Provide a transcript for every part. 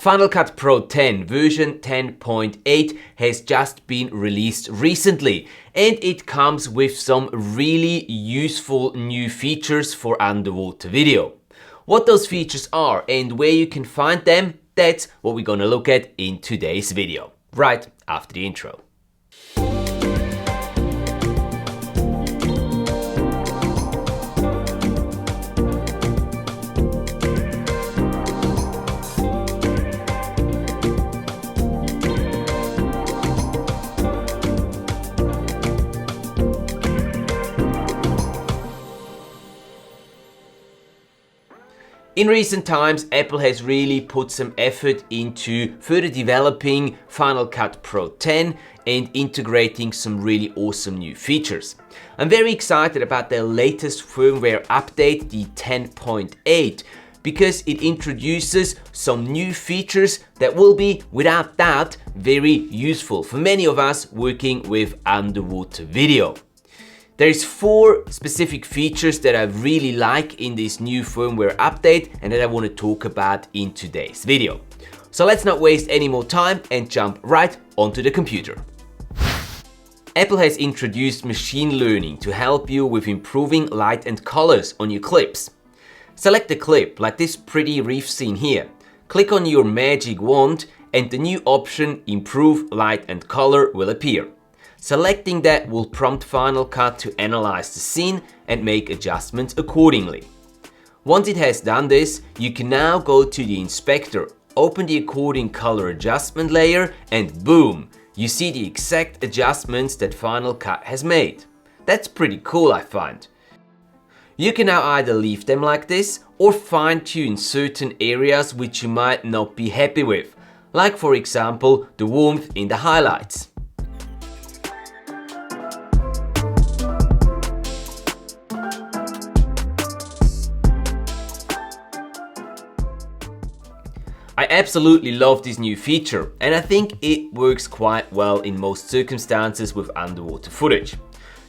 Final Cut Pro 10 version 10.8 has just been released recently, and it comes with some really useful new features for underwater video. What those features are and where you can find them, that's what we're gonna look at in today's video, right after the intro. In recent times, Apple has really put some effort into further developing Final Cut Pro 10 and integrating some really awesome new features. I'm very excited about their latest firmware update, the 10.8, because it introduces some new features that will be, without doubt, very useful for many of us working with underwater video. There's 4 specific features that I really like in this new firmware update and that I want to talk about in today's video. So let's not waste any more time and jump right onto the computer. Apple has introduced machine learning to help you with improving light and colors on your clips. Select a clip like this pretty reef scene here. Click on your magic wand and the new option Improve Light and Color will appear. Selecting that will prompt Final Cut to analyze the scene and make adjustments accordingly. Once it has done this, you can now go to the inspector, open the according color adjustment layer, and boom, you see the exact adjustments that Final Cut has made. That's pretty cool, I find. You can now either leave them like this or fine-tune certain areas which you might not be happy with, like for example the warmth in the highlights. I absolutely love this new feature and I think it works quite well in most circumstances with underwater footage.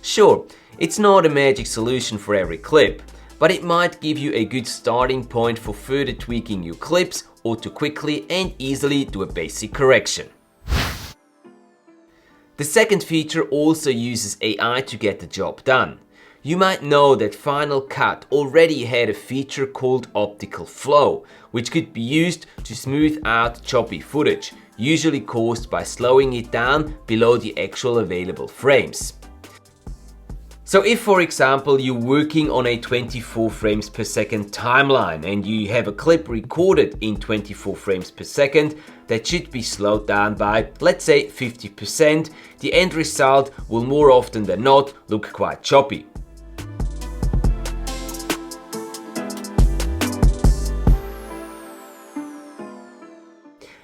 Sure, it's not a magic solution for every clip, but it might give you a good starting point for further tweaking your clips or to quickly and easily do a basic correction. The second feature also uses AI to get the job done. You might know that Final Cut already had a feature called optical flow, which could be used to smooth out choppy footage, usually caused by slowing it down below the actual available frames. So if, for example, you're working on a 24 frames per second timeline and you have a clip recorded in 24 frames per second that should be slowed down by, let's say, 50%, the end result will more often than not look quite choppy.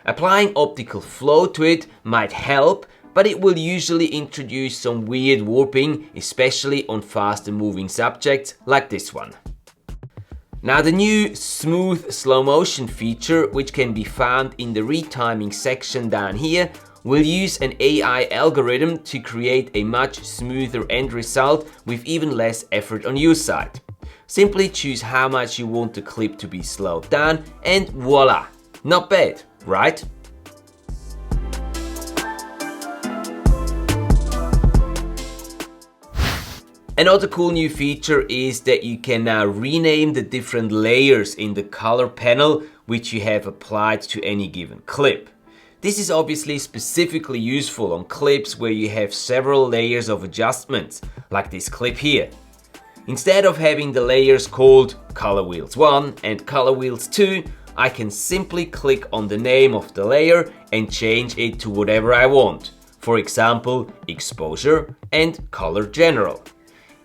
Applying optical flow to it might help, but it will usually introduce some weird warping, especially on faster moving subjects like this one. Now the new smooth slow motion feature, which can be found in the retiming section down here, will use an AI algorithm to create a much smoother end result with even less effort on your side. Simply choose how much you want the clip to be slowed down and voila! Not bad, right? Another cool new feature is that you can now rename the different layers in the color panel which you have applied to any given clip. This is obviously specifically useful on clips where you have several layers of adjustments, like this clip here. Instead of having the layers called Color Wheels 1 and Color Wheels 2, I can simply click on the name of the layer and change it to whatever I want. For example, Exposure and Color General.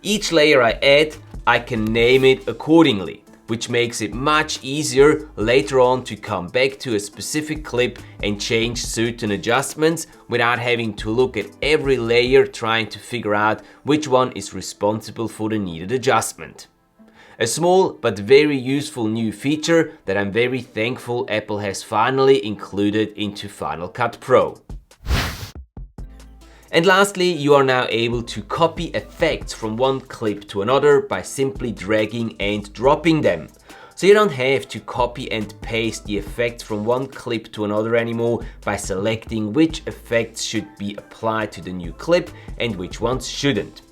Each layer I add, I can name it accordingly, which makes it much easier later on to come back to a specific clip and change certain adjustments without having to look at every layer trying to figure out which one is responsible for the needed adjustment. A small but very useful new feature that I'm very thankful Apple has finally included into Final Cut Pro. And lastly, you are now able to copy effects from one clip to another by simply dragging and dropping them. So you don't have to copy and paste the effects from one clip to another anymore by selecting which effects should be applied to the new clip and which ones shouldn't.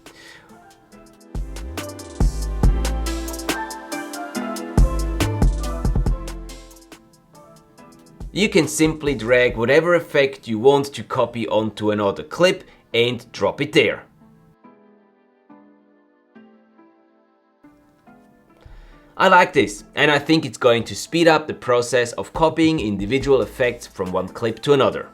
You can simply drag whatever effect you want to copy onto another clip and drop it there. I like this, and I think it's going to speed up the process of copying individual effects from one clip to another.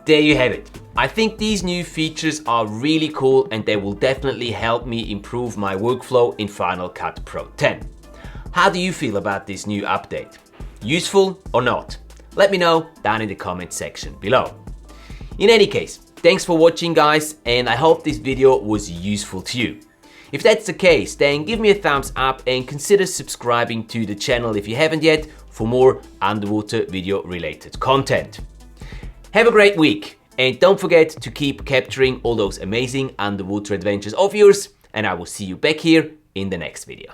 There you have it. I think these new features are really cool and they will definitely help me improve my workflow in Final Cut Pro 10. How do you feel about this new update? Useful or not? Let me know down in the comment section below. In any case, thanks for watching guys, and I hope this video was useful to you. If that's the case, then give me a thumbs up and consider subscribing to the channel if you haven't yet for more underwater video related content. Have a great week, and don't forget to keep capturing all those amazing underwater adventures of yours, and I will see you back here in the next video.